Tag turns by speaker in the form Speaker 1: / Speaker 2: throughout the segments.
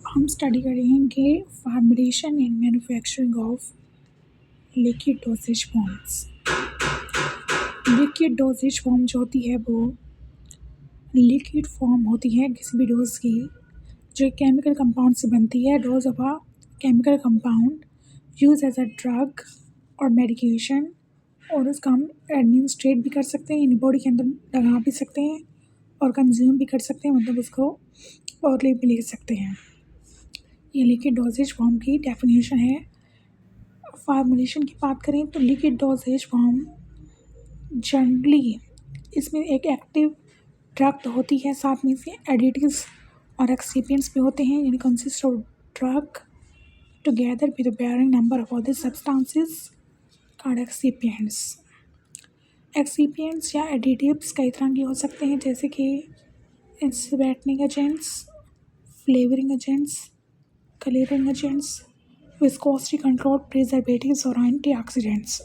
Speaker 1: हम स्टडी करेंगे formulation and manufacturing of liquid dosage forms. Liquid dosage form जो होती है वो लिक्विड फॉर्म होती है किसी भी डोज की जो केमिकल कंपाउंड से बनती है। Dose of a chemical compound use as a drug और मेडिकेशन, और उसका हम एडमिनिस्ट्रेट भी कर सकते हैं, यानी बॉडी के अंदर लगा भी सकते हैं और कंज्यूम भी कर सकते हैं, मतलब उसको ऑरली भी ले सकते हैं। ये लिक्विड डोसेज फॉर्म की डेफिनेशन है। फार्मूलेशन की बात करें तो लिक्विड डोसेज फॉर्म जनरली इसमें एक एक्टिव ड्रग तो होती है, साथ में इसके एडिटिव्स और एक्सिपिएंट्स भी होते हैं, यानी consist of drug together with varying number of other substances called excipients. Excipients या एडिटिव्स कई तरह के हो सकते हैं, जैसे कि sweetening agents, flavouring agents, colouring agents, viscosity control preservatives और एंटीऑक्सीडेंट्स।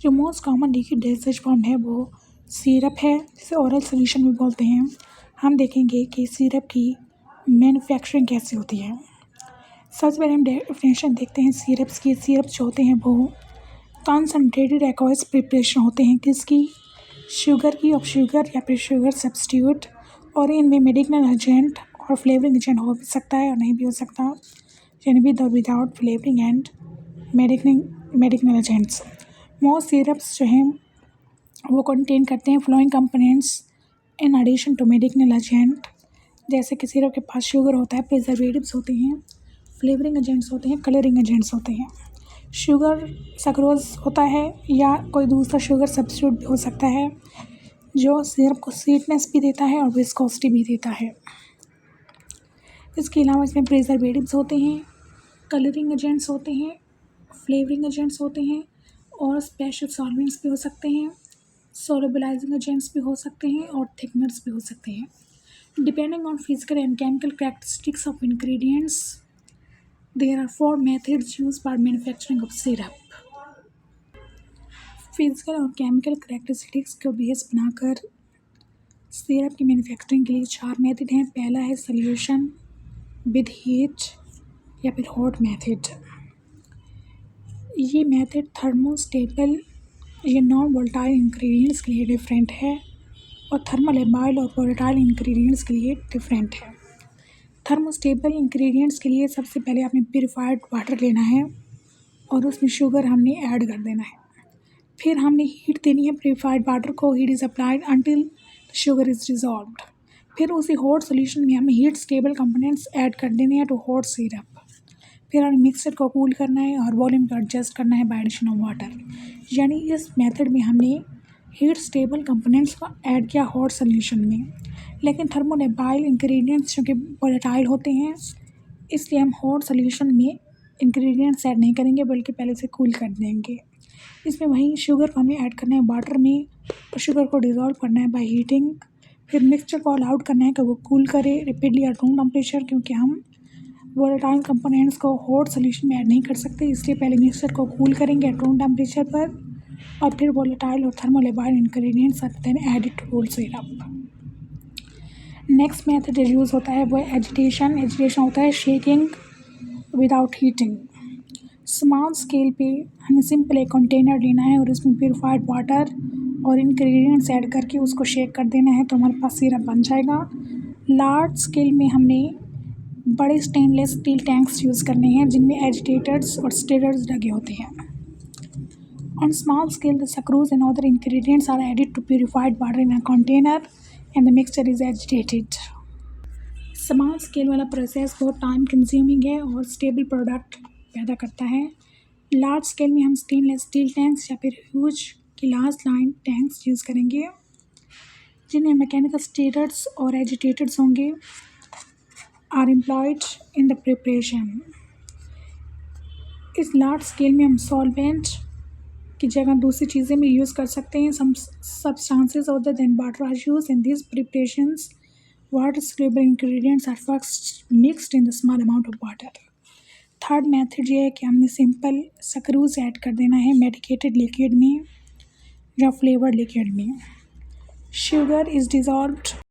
Speaker 1: जो most common liquid dosage form है वो सिरप है, जिसे ओरल सोल्यूशन भी बोलते हैं। हम देखेंगे कि सिरप की मैन्युफैक्चरिंग कैसे होती है। सबसे पहले हम डेफिनेशन देखते हैं सिरप्स की। सिरप जो होते हैं वो कॉन्सनट्रेटेड एक्वस प्रिपरेशन होते हैं किसकी, शुगर की, ऑफ शुगर या फिर शुगर सब्स्टिट्यूट, और इनमें मेडिसिनल एजेंट और फ्लेवरिंग एजेंट हो भी सकता है और नहीं भी हो सकता, यानी विद और without flavouring and medicinal agents. Most syrups जो हैं वो कंटेन करते हैं flowing components in addition to medicinal agent, जैसे कि सिरप के पास शुगर होता है, प्रिजर्वेटिव्स होते हैं, फ्लेवरिंग एजेंट्स होते हैं, कलरिंग एजेंट्स होते हैं। शुगर सक्रोज होता है या कोई दूसरा शुगर सब्स्टिट्यूट भी हो सकता है जो सिरप को स्वीटनेस भी देता है और विस्कोसिटी भी देता है। इसके अलावा इसमें प्रिजर्वेटिव्स होते हैं, कलरिंग एजेंट्स होते हैं, फ्लेवरिंग एजेंट्स होते हैं और स्पेशल सॉल्वेंट्स भी हो सकते हैं, सोलबिलाइजिंग एजेंट्स भी हो सकते हैं और थिकनर्स भी हो सकते हैं। Depending on physical and chemical characteristics of ingredients there are 4 methods used for manufacturing of syrup। Physical और केमिकल कैरेक्टरिस्टिक्स को बेस बनाकर सिरप की मैन्युफैक्चरिंग के लिए 4 मेथड हैं। पहला है सॉल्यूशन विद हीट या फिर हॉट मेथड। ये मेथड थर्मोस्टेबल या नॉन वोलेटाइल इंग्रेडिएंट्स के लिए डिफरेंट है और थर्मोलेबाइल और वोलेटाइल इंग्रेडिएंट्स के लिए डिफरेंट है। थर्मोस्टेबल इंग्रेडिएंट्स के लिए सबसे पहले आपने प्योरीफाइड वाटर लेना है और उसमें शुगर हमने ऐड कर देना है। फिर हमने हीट देनी है प्योरीफाइड वाटर को। Heat is applied until the sugar is dissolved. फिर उसी हॉट सोल्यूशन में हमें हीट स्टेबल कंपोनेंट्स ऐड कर देने हैं टू हॉट सिरप। फिर हमें मिक्सचर को कूल करना है और वॉल्यूम को एडजस्ट करना है बाय एडिशन ऑफ वाटर। यानी इस मेथड में हमने हीट स्टेबल कंपोनेंट्स को ऐड किया हॉट सोल्यूशन में, लेकिन थर्मोलेबाइल इंग्रेडिएंट्स जो कि वोलेटाइल होते हैं, इसलिए हम हॉट सोल्यूशन में इंग्रेडिएंट्स ऐड नहीं करेंगे बल्कि पहले से कूल कर देंगे। इसमें वहीं शुगर को हमें ऐड करना है वाटर में और शुगर को डिज़ोल्व करना है बाय हीटिंग। फिर मिक्सचर को अलाउड करना है कि वो कूल करे रेपिडली एट रूम टेम्परेचर, क्योंकि हम वोलेटाइल कंपोनेंट्स को हॉट सोल्यूशन में ऐड नहीं कर सकते, इसलिए पहले मिक्सचर को कूल करेंगे एट रूम टेम्परेचर पर और फिर वोलेटाइल और thermolabile ingredients are then added to whole syrup. Next method use होता है वो एजिटेशन। एजिटेशन होता है shaking without heating. Small scale पे हमें सिंपल एक कंटेनर लेना है और उसमें प्योरीफाइड वाटर और इंग्रेडिएंट्स ऐड करके उसको शेक कर देना है तो हमारे पास सिरप बन जाएगा। लार्ज स्केल में हमने बड़े स्टेनलेस स्टील टैंक्स यूज़ करने हैं जिनमें एजिटेटर्स और स्टिरर्स लगे होते हैं। On small scale the sucrose and other ingredients are added to purified water in a container and the mixture is agitated. Small scale वाला प्रोसेस बहुत टाइम कंज्यूमिंग है और स्टेबल प्रोडक्ट पैदा करता है। लार्ज स्केल में हम स्टेनलेस स्टील टैंक्स या फिर ह्यूज गिलास लाइन टैंक्स यूज़ करेंगे जिनमें मैकेनिकल स्टिरर्स और एजिटेटर्स होंगे are employed in the preparation. इस लार्ज स्केल में हम सॉल्वेंट की जगह दूसरी चीज़ें भी यूज़ कर सकते हैं। Some substances other than water are used in this preparations. Water soluble ingredients are first mixed in the small amount of water। Third method ये है कि हमने सिंपल सक्रूज ऐड कर देना है मेडिकेटेड लिक्विड में या फ्लेवर्ड लिक्विड में। Sugar is dissolved